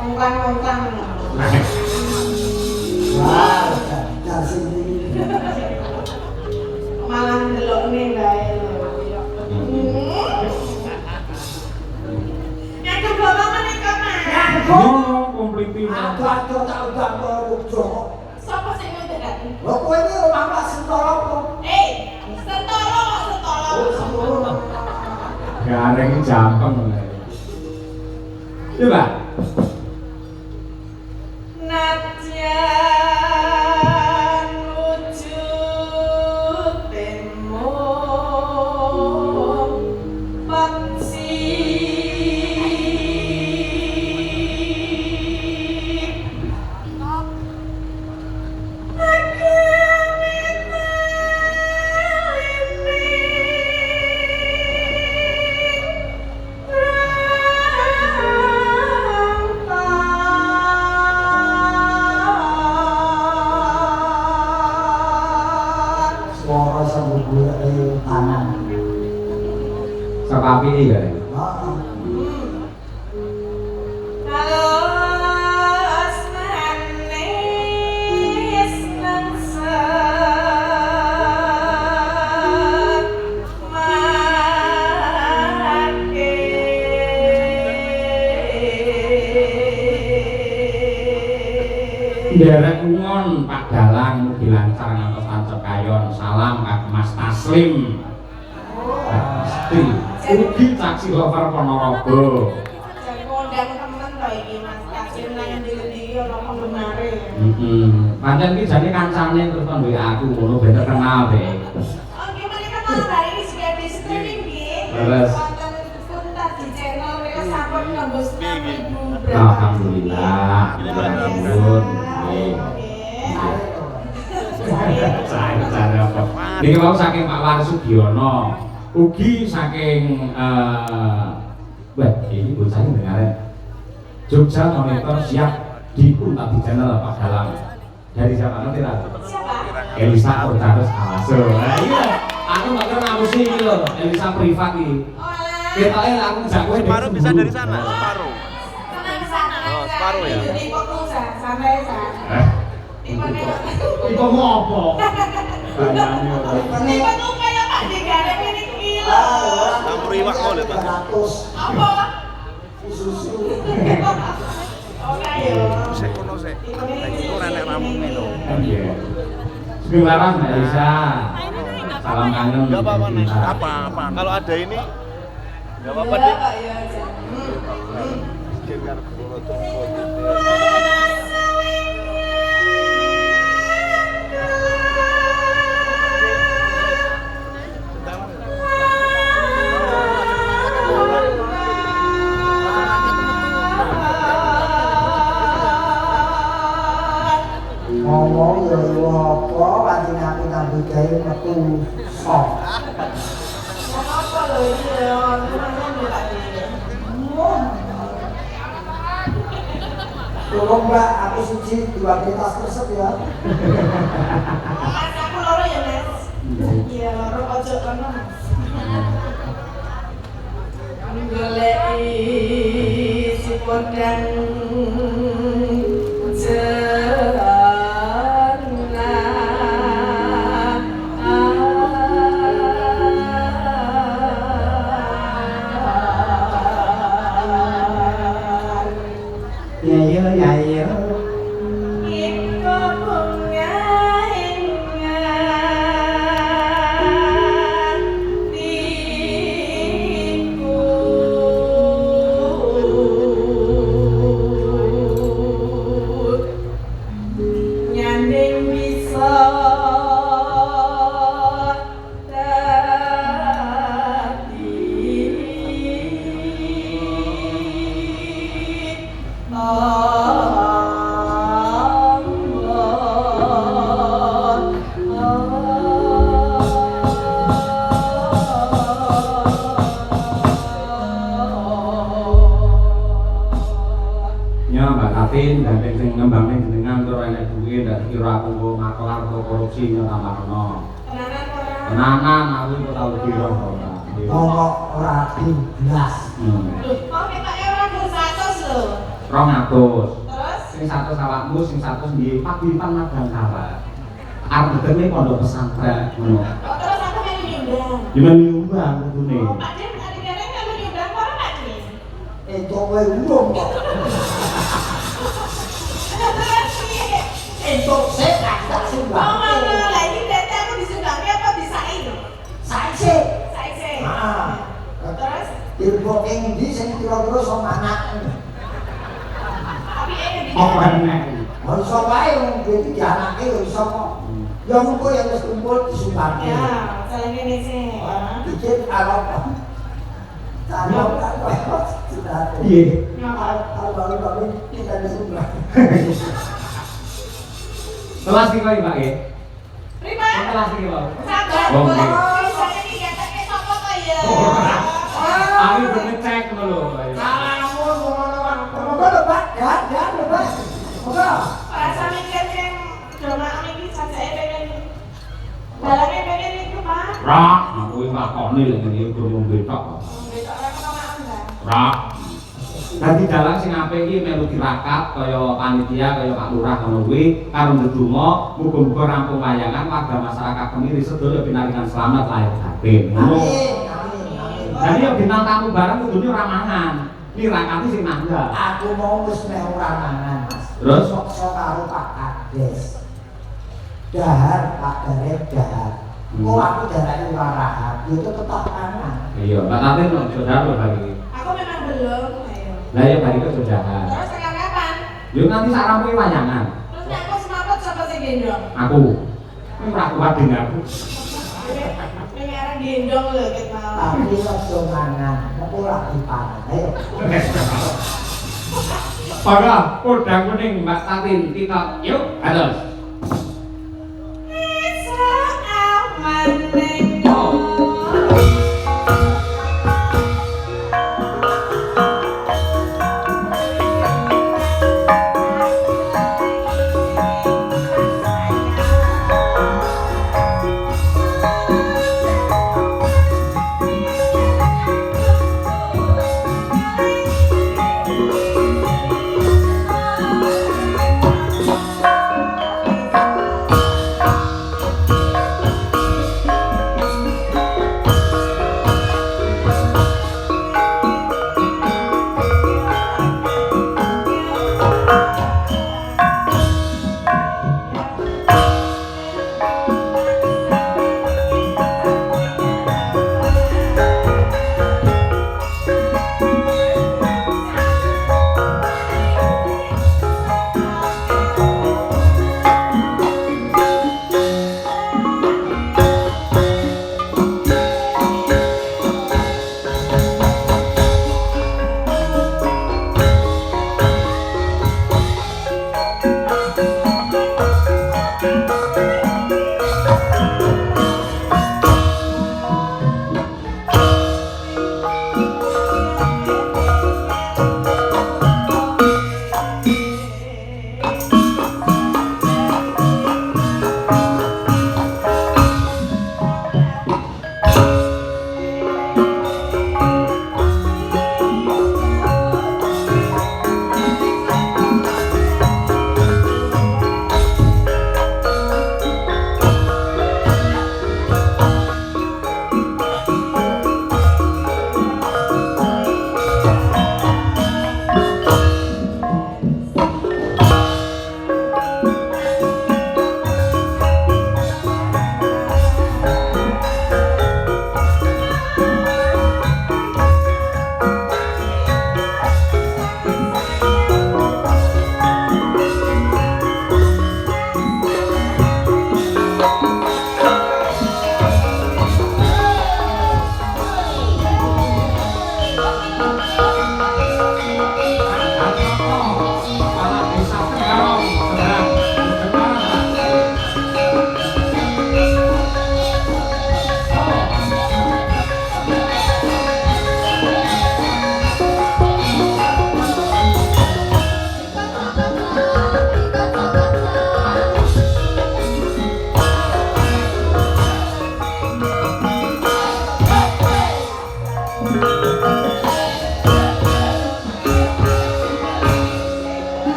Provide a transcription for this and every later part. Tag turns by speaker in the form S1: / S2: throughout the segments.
S1: ongkang-ongkang.
S2: Wah, dah sini.
S1: Malah ndelokne bae lho. Nek kebawangan iki Mas.
S3: Komplit iki.
S2: Aduh tak udah
S1: Sapa sing ngendekan?
S2: lho kowe iki ora Pak Sentolo kok.
S1: Sentolo kok Sentolo.
S3: Gareng jampeng. Coba.
S1: Nadyan wujud temu paksi
S2: Suara sambung gue tangan.
S3: Saka api iki ya.
S1: Halo asmane senangsa make
S3: Derek nuwun Pak Dalang mugi lancar ngantos tancep kayon. Salam Kak Mas Taslim. Pasti ugi caci lover Ponorogo.
S1: Jadi ngundang temen to iki Mas Kasim nang ndi-ndi ana penggemare.
S3: Pancen iki jane kancane terus kon duwe aku ngono ben terkenal deh.
S1: Oh, gimana kan hari ini sudah di streaming nggih.
S3: Terus.
S1: Wonten Kuntas di channel mereka sampun nembus 6.000 berapa.
S3: Alhamdulillah. Nuwun. Cara apa? Niki wau saking Pak Warsudiono, ugi saking wah ini bocah dengar Jogja Monitor siap diuntak di channel Pak Dalang. Dari siapa nanti lah?
S1: Siapa?
S3: Elisa Portaris Alaso. Nah iya, aku nggak kenal ngapusi ini loh, Elisa privat ini. Kita aku ngejak kowe
S4: Separuh bisa dari sana, separuh.
S1: Oh,
S4: separuh ya?
S1: Jadi fokus sampai sana.
S3: Iku mau apa? Bayangnya ora.
S1: Ini penuh kayak Pak Digareng ini gila.
S4: Campur iwak mau lho, Pak.
S2: 100
S1: Apa?
S2: susu.
S1: Oke ya.
S4: Sik kono sik. Iki ora nek rampungnya lho.
S3: Iya. Bismillah Mbak Elisa. Salam kangen.
S4: Enggak apa-apa, Nek. Apa-apa. Kalau ada ini enggak apa-apa,
S1: Iya,
S4: Dik.
S1: Pak, ya aja.
S4: Biar kulo tunggu.
S2: Ngomong ya apa pancen aku nyambut gawe metu sok.
S1: Apa lho ini ya? Namanya Mbak ini.
S2: Tolong Mbak, aku suci dua tas resep ya.
S1: Mas, aku loro ya, Mas. Iya, loro pojok kono, Mas. Goleki si podang
S2: Ya ya.
S1: Iko bunga ingat diku nyanding bisa
S3: Katin dan sing ngembangin jenengan tur enek duwe ndak kira aku kok maklar atau korupsi nyamarno. Tenanan aku kok tau kira ora.
S2: Ngomong ora blas.
S1: Loh, kok kita ora 100 lho.
S3: 200.
S1: Terus?
S3: Sing 100 awakmu, sing 100 nggih Pak Dipan Madang Kala. Arep dene pondok pesantren ngono.
S1: Oh, terus aku melu nyumbang.
S3: Gimana nyumbang kudune?
S1: Oh, Pak Din, adik-adik melu nyumbang apa Pak Din?
S2: Itu kowe urung kok.
S1: Terus piye?
S2: Itu saya tak
S1: Oh,
S2: sumbang.
S1: ngono. Lah iki berarti aku disumbangi apa disai?
S2: Saiki.
S1: Saiki.
S2: Ah.
S1: Terus?
S2: Ilmu ing ndi sing kira-kira sama anak.
S1: Tapi ini
S3: Apa meneh?
S2: Ora iso wae wong dadi dianake ora iso kok. Ya mengko yang wis kumpul disumbangke.
S1: Ya, salah ini sih.
S2: Dikit alok. Alok alok.
S3: Piye?
S2: Alok kita disumbang.
S3: Kelas iki kok Pak nggih.
S1: Prima?
S3: Kelas iki Pak.
S1: Sabar.
S3: Oh, nggih.
S1: Saya ini gatake sapa kok ya?
S3: Aku udah ngecek ngono lho.
S2: Salamun ngono lho Pak. Ya lho Pak. Moga.
S1: Rasa mikir yang domaan ini sajake pengen dalane pengen itu, Pak.
S3: Rak, aku iki makoni lek ngene iki ngomong betok.
S1: Besok ora kemakan ta?
S3: Rak. Dadi dalang sing apik iki melu tirakat kaya panitia kaya Pak Lurah ngono kuwi karo ndedonga muga-muga rampung wayangan warga masyarakat Kemiri sedaya pinaringan selamat lahir batin. Ngono.
S2: Amin.
S3: Jadi yang bintang tamu bareng kudune ora mangan. Nirakati sing nangga.
S2: Aku mau wis meh ora mangan, Mas.
S3: Terus?
S2: Sok karo Pak Kades. Dahar Pak Garep dahar. Kok aku darane ora rahat, itu tetep mangan.
S3: Iya, Mbak Tatin lho saudara lho hari ini.
S1: Aku memang belum, ayo.
S3: Lah ya bari ke saudara.
S1: Terus tekan kapan?
S3: Yo nanti sak rampunge wayangan.
S1: Terus nek aku semaput sapa sing gendong?
S3: Aku. Kowe ora kuat dengan aku.
S1: Ini arang gendong lho ket malah.
S2: Tapi ojo mangan, mengko ora dipangan. Ayo.
S3: Para podang kuning Mbak Tatin kita yuk ados.
S1: Soal maneng.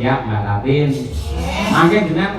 S3: siap Mbak Tatin. Mangke jenengan